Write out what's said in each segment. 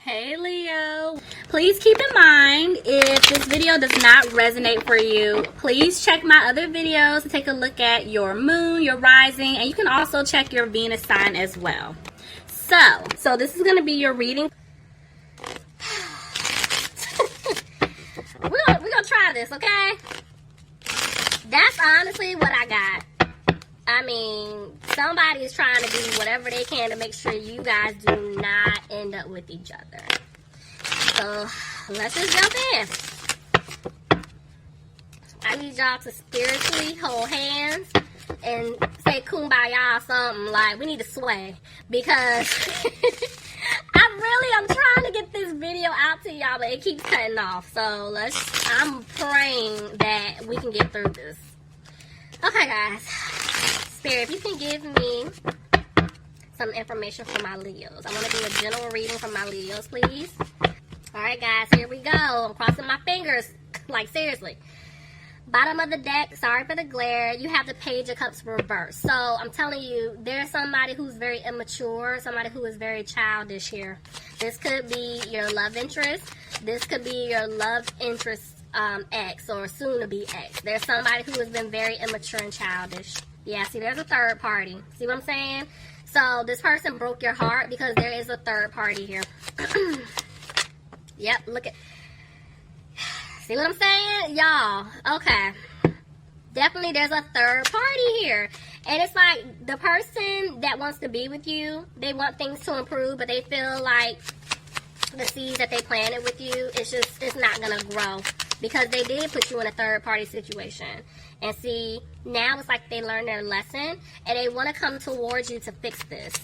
Hey Leo, please keep in mind if this video does not resonate for you, please check my other videos to take a look at your moon, your rising, and you can also check your Venus sign as well. So this is going to be your reading. We're gonna try this, okay? That's honestly what I got. I mean, somebody is trying to do whatever they can to make sure you guys do not end up with each other. So, let's just jump in. I need y'all to spiritually hold hands and say kumbaya or something. Like, we need to sway. Because I'm trying to get this video out to y'all, but it keeps cutting off. So, I'm praying that we can get through this. Okay, guys. Spirit, if you can give me some information for my Leos. I want to do a general reading for my Leos, please. Alright, guys, here we go. I'm crossing my fingers. Like, seriously. Bottom of the deck, sorry for the glare. You have the Page of Cups reversed. So, I'm telling you, there's somebody who's very immature, somebody who is very childish here. This could be your love interest. This could be your love interest ex or soon-to-be ex. There's somebody who has been very immature and childish. Yeah, see, there's a third party. See what I'm saying? So, this person broke your heart because there is a third party here. Yep, look at... See what I'm saying? Y'all, okay. Definitely there's a third party here. And it's like the person that wants to be with you, they want things to improve, but they feel like the seeds that they planted with you, it's not going to grow. Because they did put you in a third party situation. And see, now it's like they learned their lesson and they want to come towards you to fix this.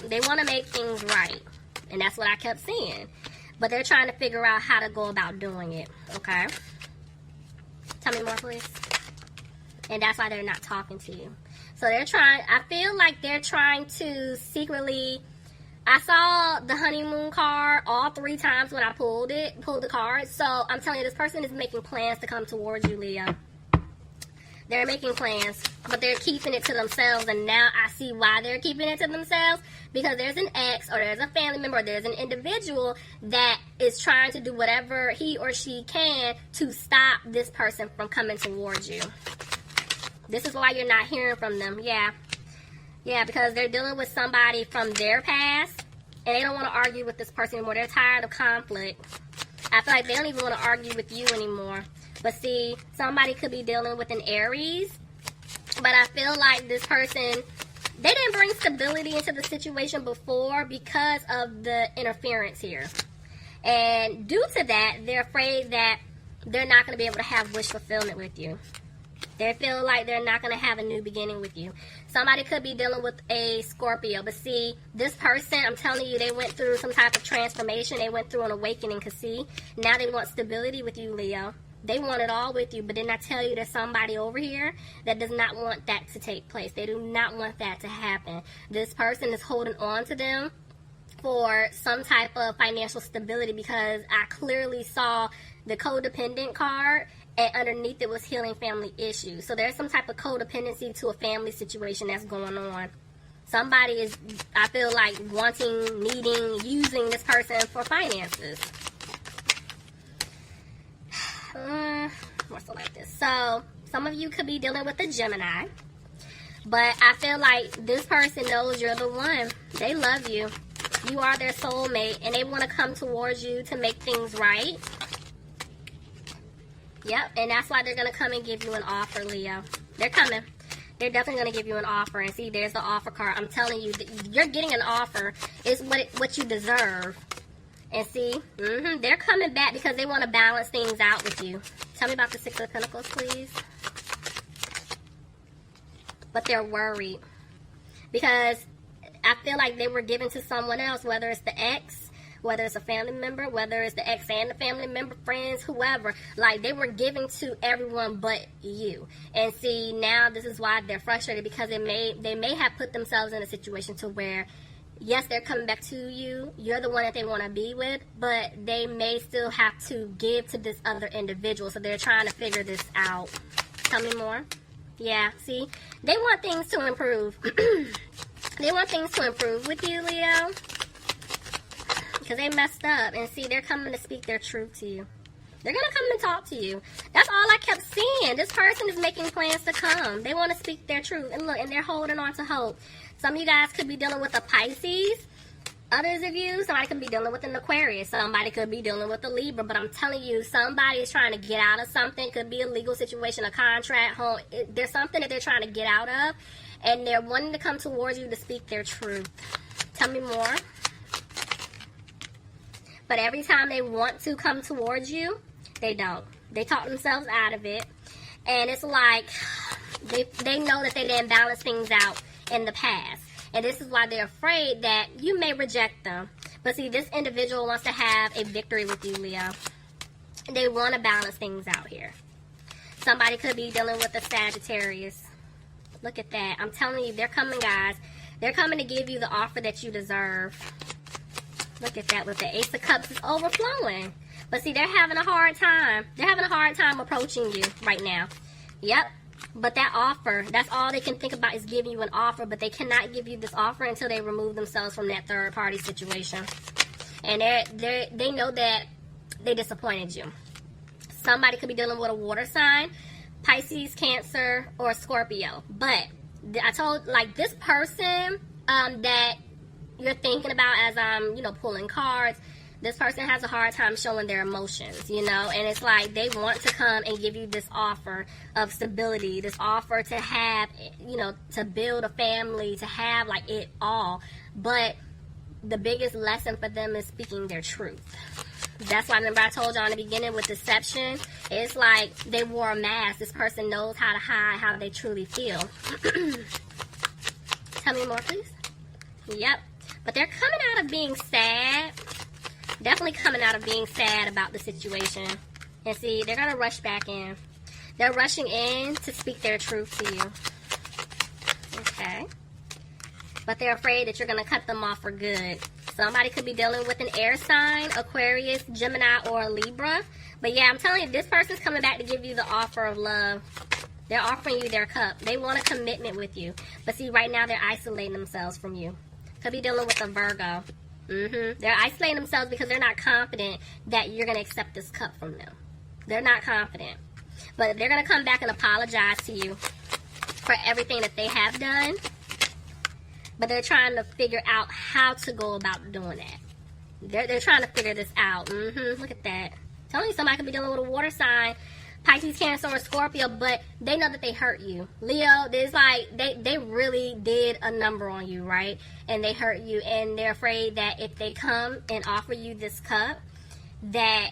They want to make things right. And that's what I kept seeing. But they're trying to figure out how to go about doing it. Okay? Tell me more, please. And that's why they're not talking to you. So they're trying, I feel like they're trying to secretly... I saw the honeymoon card all 3 times when I pulled the card. So I'm telling you, this person is making plans to come towards you, Leo. They're making plans, but they're keeping it to themselves. And now I see why they're keeping it to themselves. Because there's an ex or there's a family member or there's an individual that is trying to do whatever he or she can to stop this person from coming towards you. This is why you're not hearing from them. Yeah. Yeah, because they're dealing with somebody from their past, and they don't want to argue with this person anymore. They're tired of conflict. I feel like they don't even want to argue with you anymore. But see, somebody could be dealing with an Aries, but I feel like this person, they didn't bring stability into the situation before because of the interference here. And due to that, they're afraid that they're not going to be able to have wish fulfillment with you. They feel like they're not going to have a new beginning with you. Somebody could be dealing with a Scorpio. But see, this person, I'm telling you, they went through some type of transformation. They went through an awakening. Because see, now they want stability with you, Leo. They want it all with you. But then I tell you, there's somebody over here that does not want that to take place. They do not want that to happen. This person is holding on to them for some type of financial stability. Because I clearly saw the codependent card. And underneath it was healing family issues. So there's some type of codependency to a family situation that's going on. Somebody is, I feel like, wanting, needing, using this person for finances. More so like this. So some of you could be dealing with a Gemini. But I feel like this person knows you're the one. They love you. You are their soulmate. And they want to come towards you to make things right. Yep, and that's why they're going to come and give you an offer, Leo. They're coming. They're definitely going to give you an offer. And see, there's the offer card. I'm telling you, you're getting an offer. It's what you deserve. And see, they're coming back because they want to balance things out with you. Tell me about the 6 of Pentacles, please. But they're worried. Because I feel like they were given to someone else, whether it's the ex, whether it's a family member, whether it's the ex and the family member, friends, whoever. Like, they were giving to everyone but you. And see, now this is why they're frustrated, because they may have put themselves in a situation to where, yes, they're coming back to you. You're the one that they want to be with, but they may still have to give to this other individual. So they're trying to figure this out. Tell me more. Yeah, see? They want things to improve. They want things to improve with you, Leo. because they messed up. And see, they're coming to speak their truth to you. They're going to come and talk to you. That's all I kept seeing. This person is making plans to come. They want to speak their truth. And look, and they're holding on to hope. Some of you guys could be dealing with a Pisces. Others of you, somebody could be dealing with an Aquarius. Somebody could be dealing with a Libra. But I'm telling you, somebody is trying to get out of something. Could be a legal situation, a contract, home. There's something that they're trying to get out of. And they're wanting to come towards you to speak their truth. Tell me more. But every time they want to come towards you, they don't. They talk themselves out of it. And it's like they know that they didn't balance things out in the past. And this is why they're afraid that you may reject them. But see, this individual wants to have a victory with you, Leo. They want to balance things out here. Somebody could be dealing with a Sagittarius. Look at that. I'm telling you, they're coming, guys. They're coming to give you the offer that you deserve. Look at that with the Ace of Cups is overflowing. But see, they're having a hard time. They're having a hard time approaching you right now. Yep. But that offer, that's all they can think about is giving you an offer. But they cannot give you this offer until they remove themselves from that third party situation. And they know that they disappointed you. Somebody could be dealing with a water sign, Pisces, Cancer, or Scorpio. But I told, like, this person that you're thinking about as I'm, pulling cards, this person has a hard time showing their emotions, and it's like they want to come and give you this offer of stability, this offer to have, to build a family, to have like it all. But the biggest lesson for them is speaking their truth. That's why, remember I told y'all in the beginning with deception, it's like they wore a mask. This person knows how to hide how they truly feel. Tell me more, please. Yep. But they're coming out of being sad. Definitely coming out of being sad about the situation. And see, they're going to rush back in. They're rushing in to speak their truth to you. Okay. But they're afraid that you're going to cut them off for good. Somebody could be dealing with an air sign, Aquarius, Gemini, or a Libra. But yeah, I'm telling you, this person's coming back to give you the offer of love. They're offering you their cup. They want a commitment with you. But see, right now they're isolating themselves from you. Could be dealing with a Virgo. They're isolating themselves because they're not confident that you're going to accept this cup from them. They're not confident. But they're going to come back and apologize to you for everything that they have done. But they're trying to figure out how to go about doing that. They're trying to figure this out. Look at that. Telling you, somebody could be dealing with a water sign, Pisces, Cancer, or Scorpio, but they know that they hurt you. Leo, it's like they really did a number on you, right? And they hurt you, and they're afraid that if they come and offer you this cup, that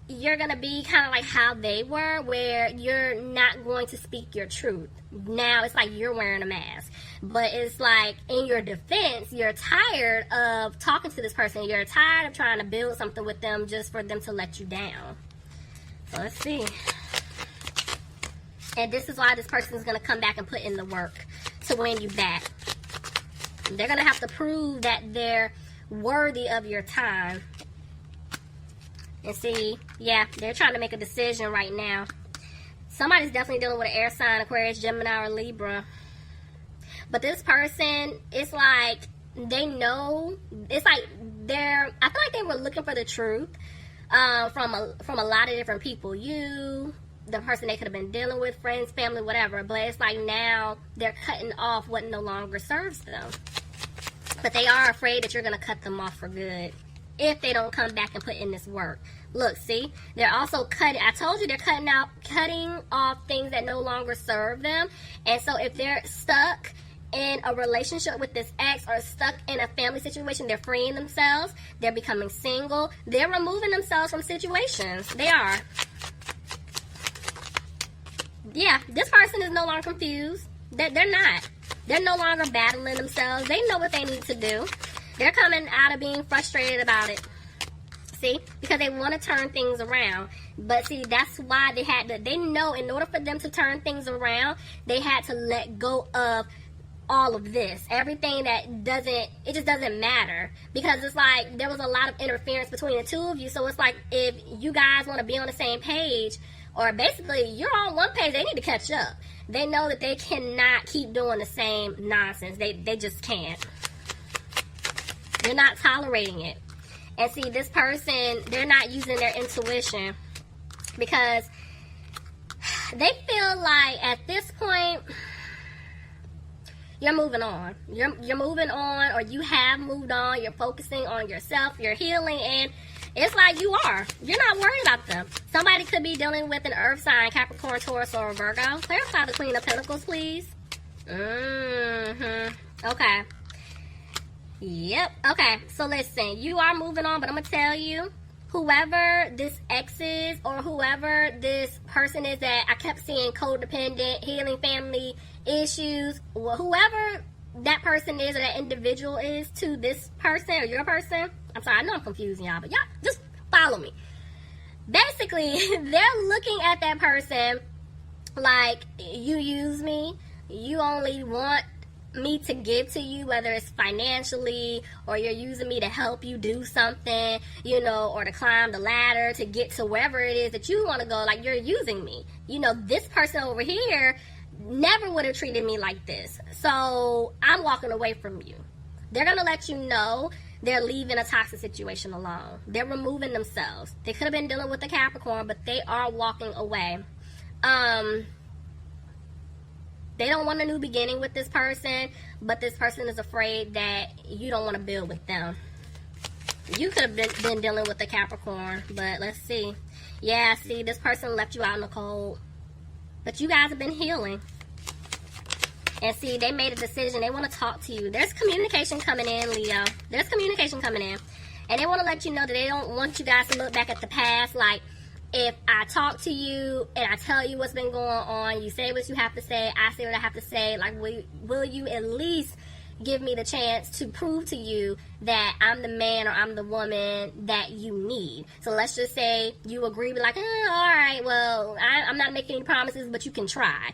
you're going to be kind of like how they were, where you're not going to speak your truth. Now it's like you're wearing a mask. But it's like, in your defense, you're tired of talking to this person. You're tired of trying to build something with them just for them to let you down. So let's see. And this is why this person is going to come back and put in the work to win you back. They're going to have to prove that they're worthy of your time. And see, yeah, they're trying to make a decision right now. Somebody's definitely dealing with an air sign, Aquarius, Gemini, or Libra. But this person, it's like they know, it's like I feel like they were looking for the truth from a lot of different people. You, the person they could have been dealing with, friends, family, whatever. But it's like now they're cutting off what no longer serves them. But they are afraid that you're going to cut them off for good if they don't come back and put in this work. Look, see, they're also cutting. I told you they're cutting off things that no longer serve them. And so if they're stuck in a relationship with this ex or stuck in a family situation, they're freeing themselves. They're becoming single. They're removing themselves from situations. They are. Yeah, this person is no longer confused. They're not. They're no longer battling themselves. They know what they need to do. They're coming out of being frustrated about it. See? Because they want to turn things around. But see, that's why they know in order for them to turn things around, they had to let go of all of this. Everything that it just doesn't matter. Because it's like there was a lot of interference between the two of you. So it's like if you guys want to be on the same page, or basically you're on one page, they need to catch up. They know that they cannot keep doing the same nonsense. They just can't. They're not tolerating it. And see, this person, they're not using their intuition because they feel like at this point, you're moving on. You're moving on, or you have moved on. You're focusing on yourself. You're healing, and it's like you are. You're not worried about them. Somebody could be dealing with an earth sign, Capricorn, Taurus, or Virgo. Clarify the Queen of Pentacles, please. Okay. Yep. Okay. So listen, you are moving on, but I'm going to tell you, whoever this ex is or whoever this person is that I kept seeing codependent, healing family issues, well, whoever that person is or that individual is to this person or your person, I'm sorry, I know I'm confusing y'all, but y'all just follow me. Basically, they're looking at that person like, you use me, you only want me to give to you, whether it's financially or you're using me to help you do something, you know, or to climb the ladder to get to wherever it is that you want to go, like you're using me. You know, this person over here never would have treated me like this. So I'm walking away from you. They're going to let you know they're leaving a toxic situation alone. They're removing themselves. They could have been dealing with the Capricorn, but they are walking away. They don't want a new beginning with this person, but this person is afraid that you don't want to build with them. You could have been dealing with the Capricorn, but let's see. Yeah, see, this person left you out in the cold. But you guys have been healing. And see, they made a decision. They want to talk to you. There's communication coming in, Leo. There's communication coming in. And they want to let you know that they don't want you guys to look back at the past. Like, if I talk to you and I tell you what's been going on, you say what you have to say, I say what I have to say, like, will you at least give me the chance to prove to you that I'm the man or I'm the woman that you need? So let's just say you agree, be like, all right, well, I'm not making any promises, but you can try.